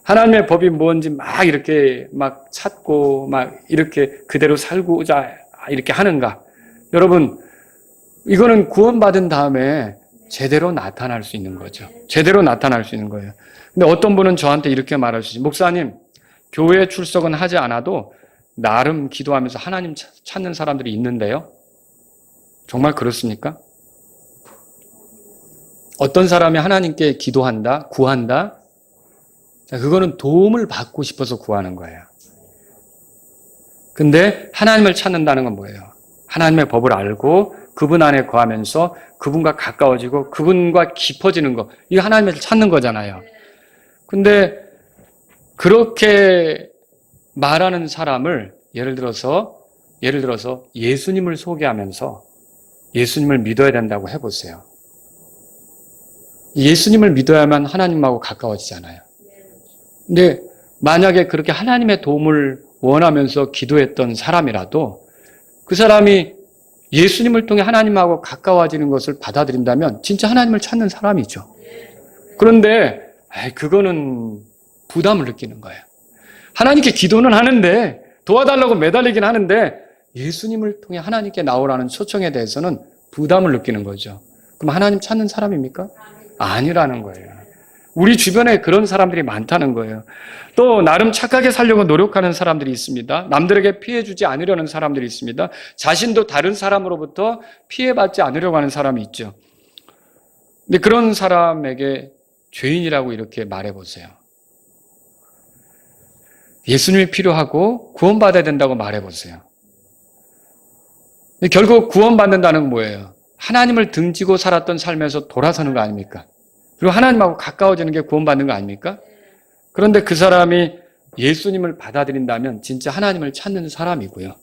하나님의 법이 뭔지 막 이렇게 막 찾고 막 이렇게 그대로 살고자 이렇게 하는가? 여러분, 이거는 구원받은 다음에 제대로 나타날 수 있는 거죠. 제대로 나타날 수 있는 거예요. 근데 어떤 분은 저한테 이렇게 말할 수 있어요. 목사님, 교회 출석은 하지 않아도 나름 기도하면서 하나님 찾는 사람들이 있는데요. 정말 그렇습니까? 어떤 사람이 하나님께 기도한다, 구한다? 자, 그거는 도움을 받고 싶어서 구하는 거예요. 근데 하나님을 찾는다는 건 뭐예요? 하나님의 법을 알고 그분 안에 거하면서 그분과 가까워지고 그분과 깊어지는 거. 이거 하나님을 찾는 거잖아요. 근데 그렇게 말하는 사람을 예를 들어서 예수님을 소개하면서 예수님을 믿어야 된다고 해보세요. 예수님을 믿어야만 하나님하고 가까워지잖아요. 근데 만약에 그렇게 하나님의 도움을 원하면서 기도했던 사람이라도 그 사람이 예수님을 통해 하나님하고 가까워지는 것을 받아들인다면 진짜 하나님을 찾는 사람이죠. 그런데 그거는 부담을 느끼는 거예요. 하나님께 기도는 하는데 도와달라고 매달리긴 하는데 예수님을 통해 하나님께 나오라는 초청에 대해서는 부담을 느끼는 거죠. 그럼 하나님 찾는 사람입니까? 아니라는 거예요. 우리 주변에 그런 사람들이 많다는 거예요. 또 나름 착하게 살려고 노력하는 사람들이 있습니다. 남들에게 피해주지 않으려는 사람들이 있습니다. 자신도 다른 사람으로부터 피해받지 않으려고 하는 사람이 있죠. 근데 그런 사람에게 죄인이라고 이렇게 말해보세요. 예수님이 필요하고 구원받아야 된다고 말해보세요. 결국 구원받는다는 건 뭐예요? 하나님을 등지고 살았던 삶에서 돌아서는 거 아닙니까? 그리고 하나님하고 가까워지는 게 구원받는 거 아닙니까? 그런데 그 사람이 예수님을 받아들인다면 진짜 하나님을 찾는 사람이고요.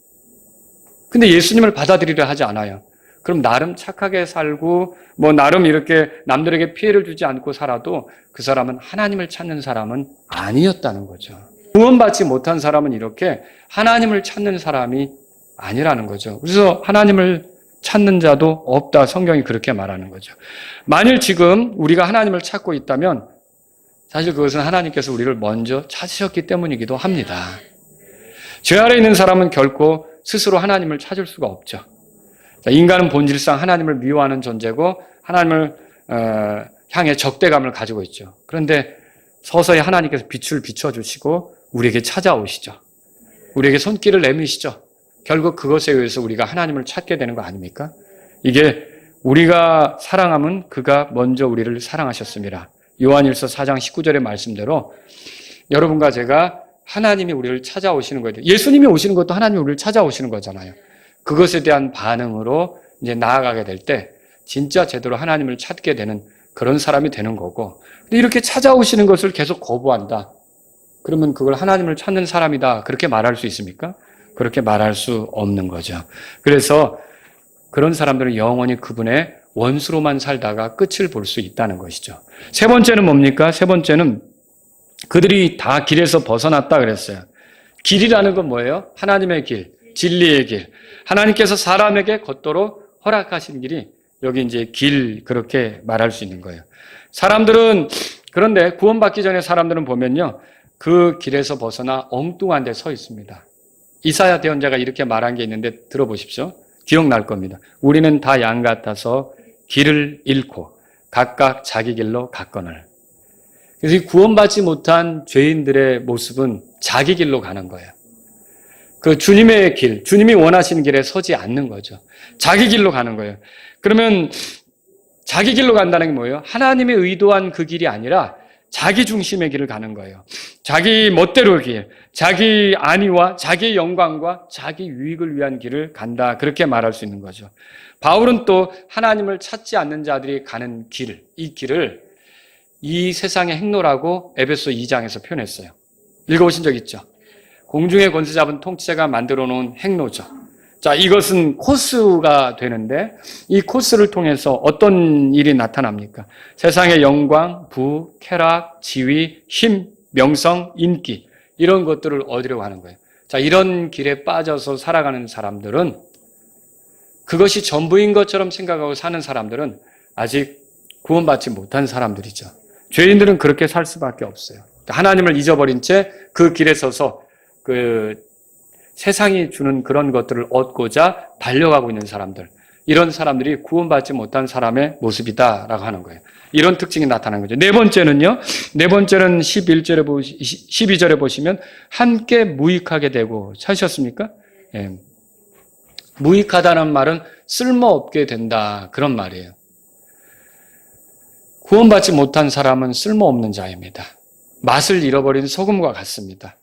근데 예수님을 받아들이려 하지 않아요. 그럼 나름 착하게 살고 나름 이렇게 남들에게 피해를 주지 않고 살아도 그 사람은 하나님을 찾는 사람은 아니었다는 거죠. 구원받지 못한 사람은 이렇게 하나님을 찾는 사람이 아니라는 거죠. 그래서 하나님을 찾는 자도 없다. 성경이 그렇게 말하는 거죠. 만일 지금 우리가 하나님을 찾고 있다면 사실 그것은 하나님께서 우리를 먼저 찾으셨기 때문이기도 합니다. 죄 아래 있는 사람은 결코 스스로 하나님을 찾을 수가 없죠. 인간은 본질상 하나님을 미워하는 존재고 하나님을 향해 적대감을 가지고 있죠. 그런데 서서히 하나님께서 빛을 비춰주시고 우리에게 찾아오시죠. 우리에게 손길을 내미시죠. 결국 그것에 의해서 우리가 하나님을 찾게 되는 거 아닙니까? 이게 우리가 사랑함은 그가 먼저 우리를 사랑하셨습니다. 요한일서 4장 19절의 말씀대로 여러분과 제가 하나님이 우리를 찾아오시는 거예요. 예수님이 오시는 것도 하나님이 우리를 찾아오시는 거잖아요. 그것에 대한 반응으로 이제 나아가게 될 때 진짜 제대로 하나님을 찾게 되는 그런 사람이 되는 거고, 근데 이렇게 찾아오시는 것을 계속 거부한다. 그러면 그걸 하나님을 찾는 사람이다. 그렇게 말할 수 있습니까? 그렇게 말할 수 없는 거죠. 그래서 그런 사람들은 영원히 그분의 원수로만 살다가 끝을 볼 수 있다는 것이죠. 세 번째는 뭡니까? 세 번째는 그들이 다 길에서 벗어났다 그랬어요. 길이라는 건 뭐예요? 하나님의 길, 진리의 길. 하나님께서 사람에게 걷도록 허락하신 길이 여기 이제 길, 그렇게 말할 수 있는 거예요. 사람들은, 그런데 구원받기 전에 사람들은 보면요, 그 길에서 벗어나 엉뚱한 데 서 있습니다. 이사야 대언자가 이렇게 말한 게 있는데 들어보십시오. 기억날 겁니다. 우리는 다 양 같아서 길을 잃고 각각 자기 길로 갔거늘. 그래서 이 구원받지 못한 죄인들의 모습은 자기 길로 가는 거예요. 그 주님의 길, 주님이 원하시는 길에 서지 않는 거죠. 자기 길로 가는 거예요. 그러면 자기 길로 간다는 게 뭐예요? 하나님이 의도한 그 길이 아니라 자기 중심의 길을 가는 거예요. 자기 멋대로의 길, 자기 안위와 자기 영광과 자기 유익을 위한 길을 간다. 그렇게 말할 수 있는 거죠. 바울은 또 하나님을 찾지 않는 자들이 가는 길, 이 길을 이 세상의 행로라고 에베소 2장에서 표현했어요. 읽어보신 적 있죠? 공중의 권세 잡은 통치자가 만들어 놓은 행로죠. 자, 이것은 코스가 되는데 이 코스를 통해서 어떤 일이 나타납니까? 세상의 영광, 부, 쾌락, 지위, 힘, 명성, 인기 이런 것들을 얻으려고 하는 거예요. 자, 이런 길에 빠져서 살아가는 사람들은 그것이 전부인 것처럼 생각하고 사는 사람들은 아직 구원받지 못한 사람들이죠. 죄인들은 그렇게 살 수밖에 없어요. 하나님을 잊어버린 채 그 길에 서서 그 세상이 주는 그런 것들을 얻고자 달려가고 있는 사람들, 이런 사람들이 구원받지 못한 사람의 모습이다라고 하는 거예요. 이런 특징이 나타나는 거죠. 네 번째는요. 네 번째는 12절에 보시면 함께 무익하게 되고, 찾으셨습니까? 예. 무익하다는 말은 쓸모없게 된다, 그런 말이에요. 구원받지 못한 사람은 쓸모없는 자입니다. 맛을 잃어버린 소금과 같습니다.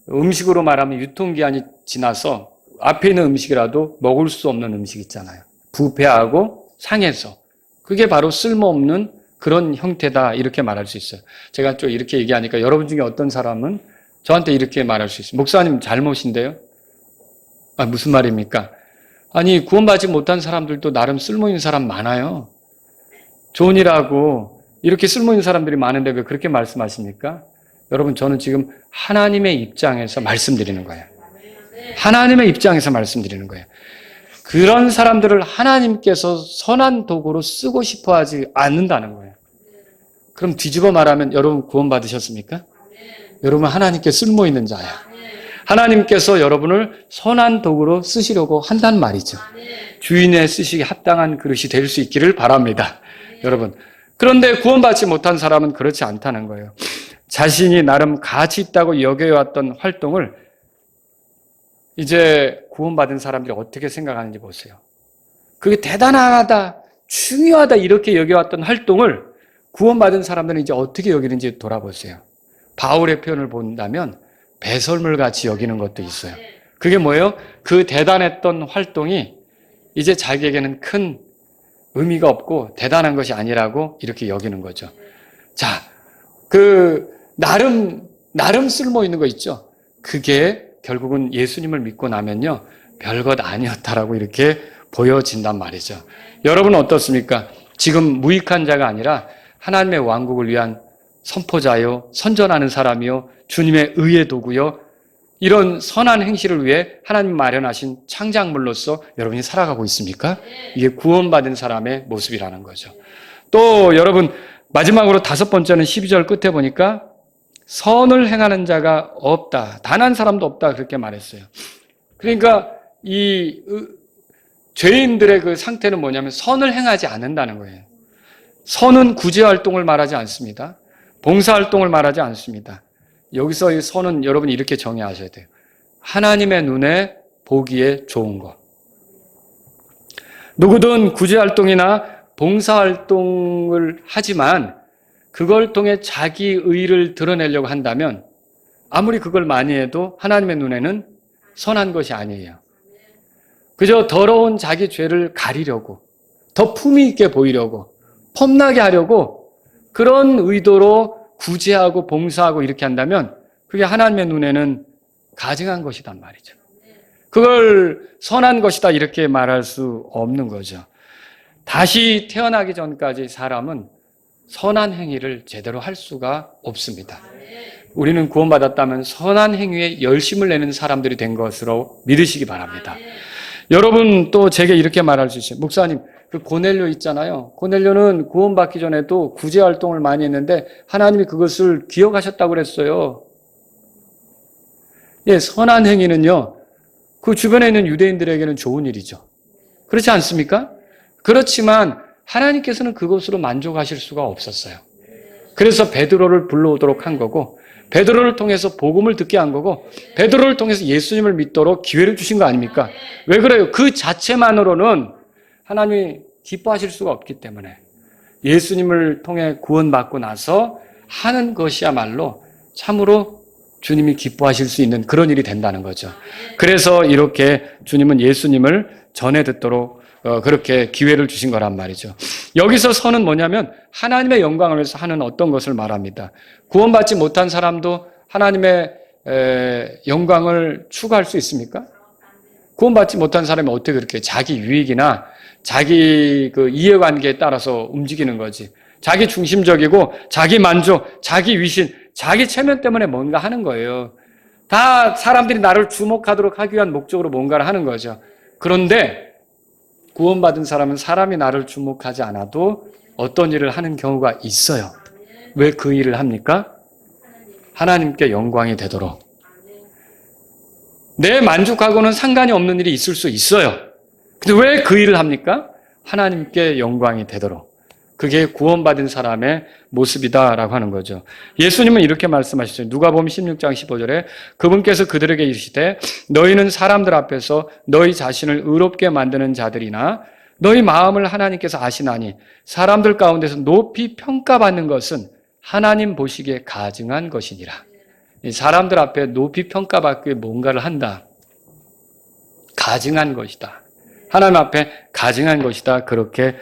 음식으로 말하면 유통기한이 지나서 앞에 있는 음식이라도 먹을 수 없는 음식 있잖아요. 부패하고 상해서. 그게 바로 쓸모없는 그런 형태다, 이렇게 말할 수 있어요. 제가 좀 이렇게 얘기하니까 여러분 중에 어떤 사람은 저한테 이렇게 말할 수 있어요. 목사님 잘못인데요? 아, 무슨 말입니까? 아니, 구원받지 못한 사람들도 나름 쓸모있는 사람 많아요. 좋은 일하고 이렇게 쓸모있는 사람들이 많은데 왜 그렇게 말씀하십니까? 여러분, 저는 지금 하나님의 입장에서 말씀드리는 거예요. 하나님의 입장에서 말씀드리는 거예요. 그런 사람들을 하나님께서 선한 도구로 쓰고 싶어 하지 않는다는 거예요. 그럼 뒤집어 말하면 여러분 구원받으셨습니까? 여러분 하나님께 쓸모있는 자예요. 하나님께서 여러분을 선한 도구로 쓰시려고 한단 말이죠. 주인의 쓰시기 합당한 그릇이 될 수 있기를 바랍니다. 여러분, 그런데 구원받지 못한 사람은 그렇지 않다는 거예요. 자신이 나름 가치 있다고 여겨왔던 활동을 이제 구원받은 사람들이 어떻게 생각하는지 보세요. 그게 대단하다, 중요하다 이렇게 여겨왔던 활동을 구원받은 사람들은 이제 어떻게 여기는지 돌아보세요. 바울의 표현을 본다면 배설물같이 여기는 것도 있어요. 그게 뭐예요? 그 대단했던 활동이 이제 자기에게는 큰 의미가 없고 대단한 것이 아니라고 이렇게 여기는 거죠. 자, 나름 나름 쓸모 있는 거 있죠. 그게 결국은 예수님을 믿고 나면요, 별것 아니었다라고 이렇게 보여진단 말이죠. 여러분은 어떻습니까? 지금 무익한 자가 아니라 하나님의 왕국을 위한 선포자요, 선전하는 사람이요, 주님의 의의 도구요, 이런 선한 행실을 위해 하나님 마련하신 창작물로서 여러분이 살아가고 있습니까? 이게 구원받은 사람의 모습이라는 거죠. 또 여러분, 마지막으로 5번째는 12절 끝에 보니까 선을 행하는 자가 없다. 단 한 사람도 없다. 그렇게 말했어요. 그러니까 이 죄인들의 그 상태는 뭐냐면 선을 행하지 않는다는 거예요. 선은 구제활동을 말하지 않습니다. 봉사활동을 말하지 않습니다. 여기서 이 선은 여러분이 이렇게 정의하셔야 돼요. 하나님의 눈에 보기에 좋은 것. 누구든 구제활동이나 봉사활동을 하지만 그걸 통해 자기 의를 드러내려고 한다면 아무리 그걸 많이 해도 하나님의 눈에는 선한 것이 아니에요. 그저 더러운 자기 죄를 가리려고, 더 품위 있게 보이려고, 폼나게 하려고 그런 의도로 구제하고 봉사하고 이렇게 한다면 그게 하나님의 눈에는 가증한 것이란 말이죠. 그걸 선한 것이다 이렇게 말할 수 없는 거죠. 다시 태어나기 전까지 사람은 선한 행위를 제대로 할 수가 없습니다. 우리는 구원받았다면 선한 행위에 열심을 내는 사람들이 된 것으로 믿으시기 바랍니다. 여러분 또 제게 이렇게 말할 수 있어요. 목사님, 그 고넬료 있잖아요. 고넬료는 구원받기 전에도 구제활동을 많이 했는데 하나님이 그것을 기억하셨다고 그랬어요. 예, 선한 행위는요, 그 주변에 있는 유대인들에게는 좋은 일이죠. 그렇지 않습니까? 그렇지만 하나님께서는 그것으로 만족하실 수가 없었어요. 그래서 베드로를 불러오도록 한 거고, 베드로를 통해서 복음을 듣게 한 거고, 베드로를 통해서 예수님을 믿도록 기회를 주신 거 아닙니까? 왜 그래요? 그 자체만으로는 하나님이 기뻐하실 수가 없기 때문에 예수님을 통해 구원받고 나서 하는 것이야말로 참으로 주님이 기뻐하실 수 있는 그런 일이 된다는 거죠. 그래서 이렇게 주님은 예수님을 전해 듣도록 그렇게 기회를 주신 거란 말이죠. 여기서 선은 뭐냐면 하나님의 영광을 위해서 하는 어떤 것을 말합니다. 구원받지 못한 사람도 하나님의 영광을 추구할 수 있습니까? 구원받지 못한 사람이 어떻게 그렇게 자기 유익이나 자기 그 이해관계에 따라서 움직이는 거지. 자기 중심적이고 자기 만족, 자기 위신, 자기 체면 때문에 뭔가 하는 거예요. 다 사람들이 나를 주목하도록 하기 위한 목적으로 뭔가를 하는 거죠. 그런데 구원받은 사람은 사람이 나를 주목하지 않아도 어떤 일을 하는 경우가 있어요. 왜 그 일을 합니까? 하나님께 영광이 되도록. 내 만족하고는 상관이 없는 일이 있을 수 있어요. 근데 왜 그 일을 합니까? 하나님께 영광이 되도록. 그게 구원받은 사람의 모습이다라고 하는 거죠. 예수님은 이렇게 말씀하셨어요. 누가복음 16장 15절에 그분께서 그들에게 이르시되 너희는 사람들 앞에서 너희 자신을 의롭게 만드는 자들이나 너희 마음을 하나님께서 아시나니 사람들 가운데서 높이 평가받는 것은 하나님 보시기에 가증한 것이니라. 사람들 앞에 높이 평가받기 위해 뭔가를 한다. 가증한 것이다. 하나님 앞에 가증한 것이다. 그렇게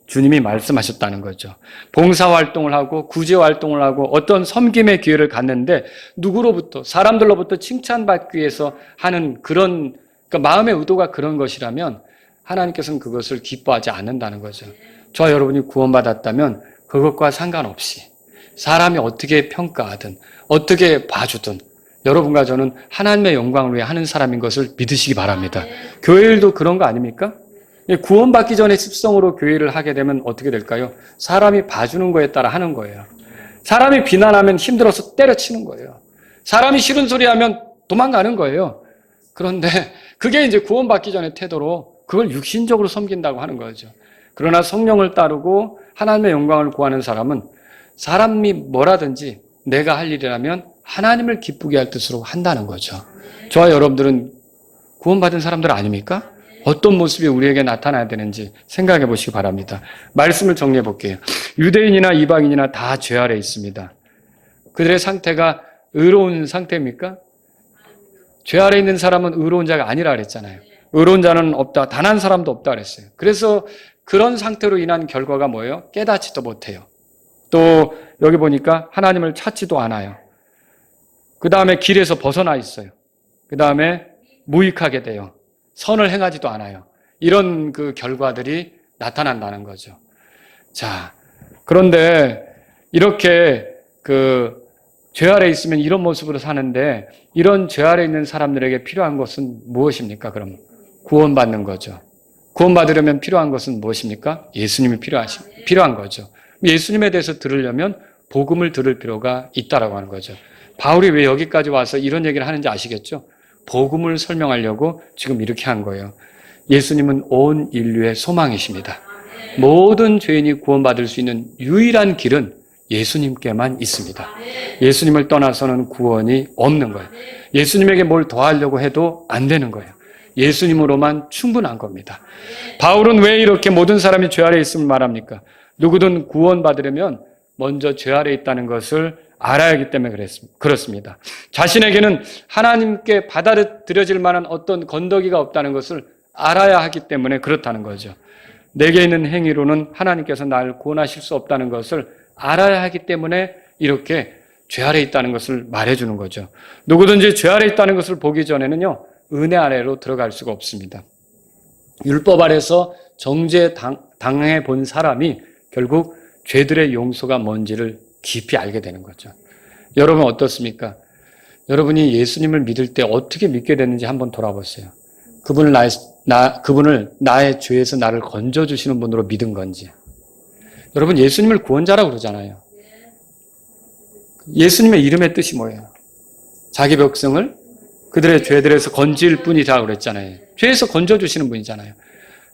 주님이 말씀하셨다는 거죠. 봉사활동을 하고 구제활동을 하고 어떤 섬김의 기회를 갖는데 누구로부터? 사람들로부터 칭찬받기 위해서 하는 그런 그러니까 마음의 의도가 그런 것이라면 하나님께서는 그것을 기뻐하지 않는다는 거죠. 저와 여러분이 구원받았다면 그것과 상관없이 사람이 어떻게 평가하든 어떻게 봐주든 여러분과 저는 하나님의 영광을 위해 하는 사람인 것을 믿으시기 바랍니다. 교회 일도 그런 거 아닙니까? 구원받기 전에 습성으로 교회 일을 하게 되면 어떻게 될까요? 사람이 봐주는 거에 따라 하는 거예요. 사람이 비난하면 힘들어서 때려치는 거예요. 사람이 싫은 소리 하면 도망가는 거예요. 그런데 그게 이제 구원받기 전의 태도로 그걸 육신적으로 섬긴다고 하는 거죠. 그러나 성령을 따르고 하나님의 영광을 구하는 사람은 사람이 뭐라든지 내가 할 일이라면 하나님을 기쁘게 할 뜻으로 한다는 거죠. 저와 여러분들은 구원받은 사람들 아닙니까? 어떤 모습이 우리에게 나타나야 되는지 생각해 보시기 바랍니다. 말씀을 정리해 볼게요. 유대인이나 이방인이나 다 죄 아래 있습니다. 그들의 상태가 의로운 상태입니까? 죄 아래 있는 사람은 의로운 자가 아니라 그랬잖아요. 의로운 자는 없다. 단 한 사람도 없다 그랬어요. 그래서 그런 상태로 인한 결과가 뭐예요? 깨닫지도 못해요. 또 여기 보니까 하나님을 찾지도 않아요. 그 다음에 길에서 벗어나 있어요. 그 다음에 무익하게 돼요. 선을 행하지도 않아요. 이런 그 결과들이 나타난다는 거죠. 자, 그런데 이렇게 그 죄 아래 있으면 이런 모습으로 사는데 이런 죄 아래 있는 사람들에게 필요한 것은 무엇입니까? 그럼 구원받는 거죠. 구원받으려면 필요한 것은 무엇입니까? 예수님이 필요한 거죠. 예수님에 대해서 들으려면 복음을 들을 필요가 있다라고 하는 거죠. 바울이 왜 여기까지 와서 이런 얘기를 하는지 아시겠죠? 복음을 설명하려고 지금 이렇게 한 거예요. 예수님은 온 인류의 소망이십니다. 모든 죄인이 구원받을 수 있는 유일한 길은 예수님께만 있습니다. 예수님을 떠나서는 구원이 없는 거예요. 예수님에게 뭘 더하려고 해도 안 되는 거예요. 예수님으로만 충분한 겁니다. 바울은 왜 이렇게 모든 사람이 죄 아래 있음을 말합니까? 누구든 구원받으려면 먼저 죄 아래 있다는 것을 알아야 하기 때문에 그렇습니다. 자신에게는 하나님께 받아들여질 만한 어떤 건더기가 없다는 것을 알아야 하기 때문에 그렇다는 거죠. 내게 있는 행위로는 하나님께서 나를 구원하실 수 없다는 것을 알아야 하기 때문에 이렇게 죄 아래 있다는 것을 말해주는 거죠. 누구든지 죄 아래 있다는 것을 보기 전에는요, 은혜 아래로 들어갈 수가 없습니다. 율법 아래서 정죄 당해 본 사람이 결국 죄들의 용서가 뭔지를 깊이 알게 되는 거죠. 여러분 어떻습니까? 여러분이 예수님을 믿을 때 어떻게 믿게 됐는지 한번 돌아보세요. 그분을 나의 죄에서 나를 건져주시는 분으로 믿은 건지. 여러분 예수님을 구원자라고 그러잖아요. 예수님의 이름의 뜻이 뭐예요? 자기 백성을 그들의 죄들에서 건질 뿐이라고 그랬잖아요. 죄에서 건져주시는 분이잖아요.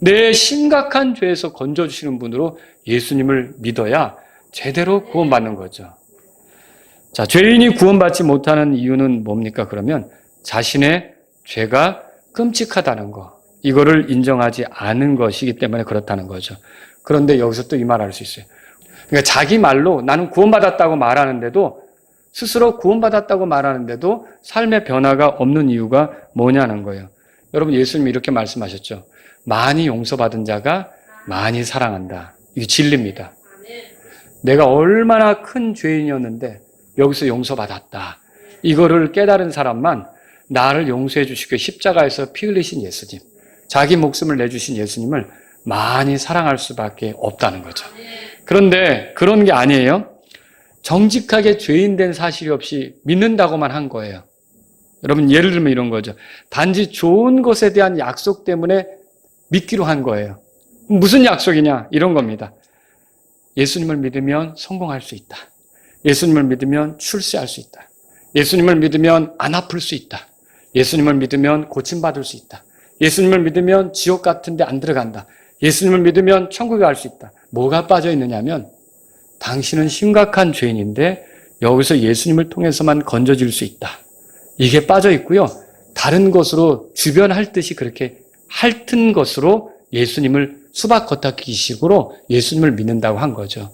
내 심각한 죄에서 건져주시는 분으로 예수님을 믿어야 제대로 구원받는 거죠. 자, 죄인이 구원받지 못하는 이유는 뭡니까? 그러면 자신의 죄가 끔찍하다는 거, 이거를 인정하지 않은 것이기 때문에 그렇다는 거죠. 그런데 여기서 또 이 말 할 수 있어요. 그러니까 자기 말로 나는 구원받았다고 말하는데도, 스스로 구원받았다고 말하는데도 삶의 변화가 없는 이유가 뭐냐는 거예요. 여러분 예수님이 이렇게 말씀하셨죠. 많이 용서받은 자가 많이 사랑한다. 이게 진리입니다. 내가 얼마나 큰 죄인이었는데 여기서 용서받았다. 이거를 깨달은 사람만 나를 용서해 주시고 십자가에서 피 흘리신 예수님, 자기 목숨을 내주신 예수님을 많이 사랑할 수밖에 없다는 거죠. 그런데 그런 게 아니에요. 정직하게 죄인 된 사실이 없이 믿는다고만 한 거예요. 여러분 예를 들면 이런 거죠. 단지 좋은 것에 대한 약속 때문에 믿기로 한 거예요. 무슨 약속이냐? 이런 겁니다. 예수님을 믿으면 성공할 수 있다. 예수님을 믿으면 출세할 수 있다. 예수님을 믿으면 안 아플 수 있다. 예수님을 믿으면 고침받을 수 있다. 예수님을 믿으면 지옥 같은 데 안 들어간다. 예수님을 믿으면 천국에 갈 수 있다. 뭐가 빠져 있느냐면 당신은 심각한 죄인인데 여기서 예수님을 통해서만 건져질 수 있다. 이게 빠져 있고요. 다른 것으로 주변 핥듯이 그렇게 핥은 것으로 예수님을 수박 겉핥기식으로 예수님을 믿는다고 한 거죠.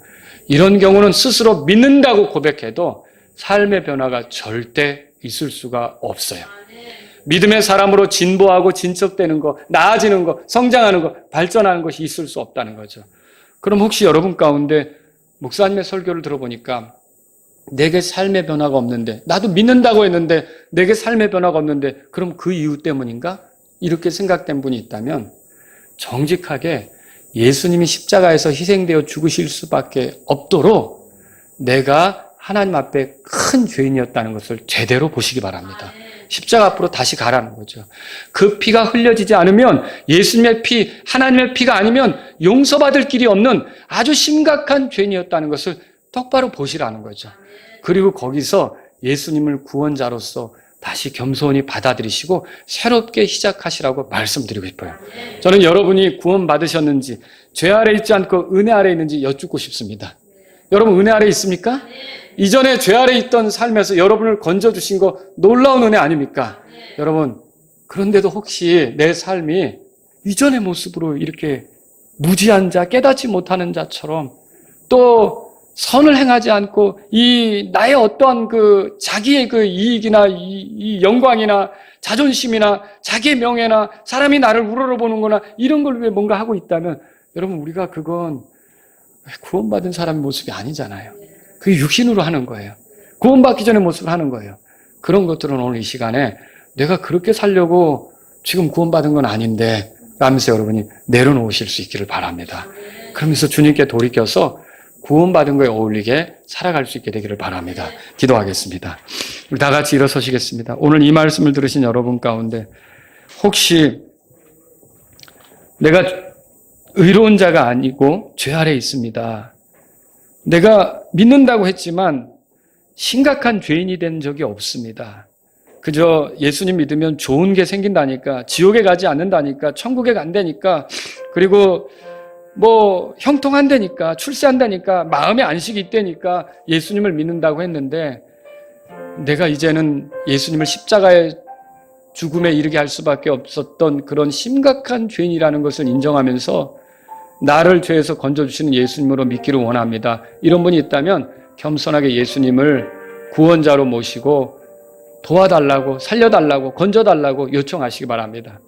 이런 경우는 스스로 믿는다고 고백해도 삶의 변화가 절대 있을 수가 없어요. 믿음의 사람으로 진보하고 진척되는 거, 나아지는 거, 성장하는 거, 발전하는 것이 있을 수 없다는 거죠. 그럼 혹시 여러분 가운데 목사님의 설교를 들어보니까 내게 삶의 변화가 없는데, 나도 믿는다고 했는데 내게 삶의 변화가 없는데 그럼 그 이유 때문인가? 이렇게 생각된 분이 있다면 정직하게 예수님이 십자가에서 희생되어 죽으실 수밖에 없도록 내가 하나님 앞에 큰 죄인이었다는 것을 제대로 보시기 바랍니다. 십자가 앞으로 다시 가라는 거죠. 그 피가 흘려지지 않으면 예수님의 피, 하나님의 피가 아니면 용서받을 길이 없는 아주 심각한 죄인이었다는 것을 똑바로 보시라는 거죠. 그리고 거기서 예수님을 구원자로서 다시 겸손히 받아들이시고 새롭게 시작하시라고 말씀드리고 싶어요. 저는 여러분이 구원받으셨는지, 죄 아래 있지 않고 은혜 아래 있는지 여쭙고 싶습니다. 여러분 은혜 아래 있습니까? 이전에 죄 아래 있던 삶에서 여러분을 건져주신 거 놀라운 은혜 아닙니까? 여러분, 그런데도 혹시 내 삶이 이전의 모습으로 이렇게 무지한 자, 깨닫지 못하는 자처럼 또 선을 행하지 않고 이 나의 어떠한 그 자기의 그 이익이나 이 영광이나 자존심이나 자기의 명예나 사람이 나를 우러러보는 거나 이런 걸 위해 뭔가 하고 있다면 여러분 우리가 그건 구원받은 사람의 모습이 아니잖아요. 그게 육신으로 하는 거예요. 구원받기 전의 모습을 하는 거예요. 그런 것들은 오늘 이 시간에 내가 그렇게 살려고 지금 구원받은 건 아닌데 라면서 여러분이 내려놓으실 수 있기를 바랍니다. 그러면서 주님께 돌이켜서 구원받은 거에 어울리게 살아갈 수 있게 되기를 바랍니다. 기도하겠습니다. 우리 다 같이 일어서시겠습니다. 오늘 이 말씀을 들으신 여러분 가운데 혹시 내가 의로운 자가 아니고 죄 아래 있습니다. 내가 믿는다고 했지만 심각한 죄인이 된 적이 없습니다. 그저 예수님 믿으면 좋은 게 생긴다니까, 지옥에 가지 않는다니까, 천국에 간다니까, 그리고 뭐 형통한다니까, 출세한다니까, 마음의 안식이 있다니까 예수님을 믿는다고 했는데 내가 이제는 예수님을 십자가의 죽음에 이르게 할 수밖에 없었던 그런 심각한 죄인이라는 것을 인정하면서 나를 죄에서 건져주시는 예수님으로 믿기를 원합니다. 이런 분이 있다면 겸손하게 예수님을 구원자로 모시고 도와달라고, 살려달라고, 건져달라고 요청하시기 바랍니다.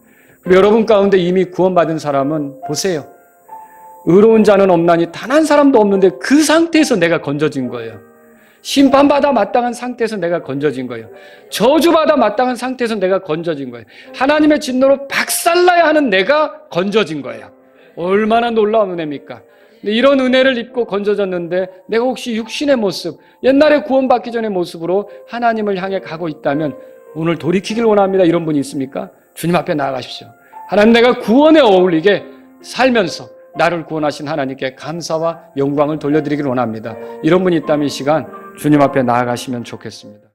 그리고 여러분 가운데 이미 구원받은 사람은 보세요. 의로운 자는 없나니 단 한 사람도 없는데 그 상태에서 내가 건져진 거예요. 심판받아 마땅한 상태에서 내가 건져진 거예요. 저주받아 마땅한 상태에서 내가 건져진 거예요. 하나님의 진노로 박살나야 하는 내가 건져진 거예요. 얼마나 놀라운 은혜입니까? 근데 이런 은혜를 입고 건져졌는데 내가 혹시 육신의 모습, 옛날에 구원받기 전의 모습으로 하나님을 향해 가고 있다면 오늘 돌이키길 원합니다. 이런 분이 있습니까? 주님 앞에 나아가십시오. 하나님, 내가 구원에 어울리게 살면서 나를 구원하신 하나님께 감사와 영광을 돌려드리길 원합니다. 이런 분이 있다면 이 시간 주님 앞에 나아가시면 좋겠습니다.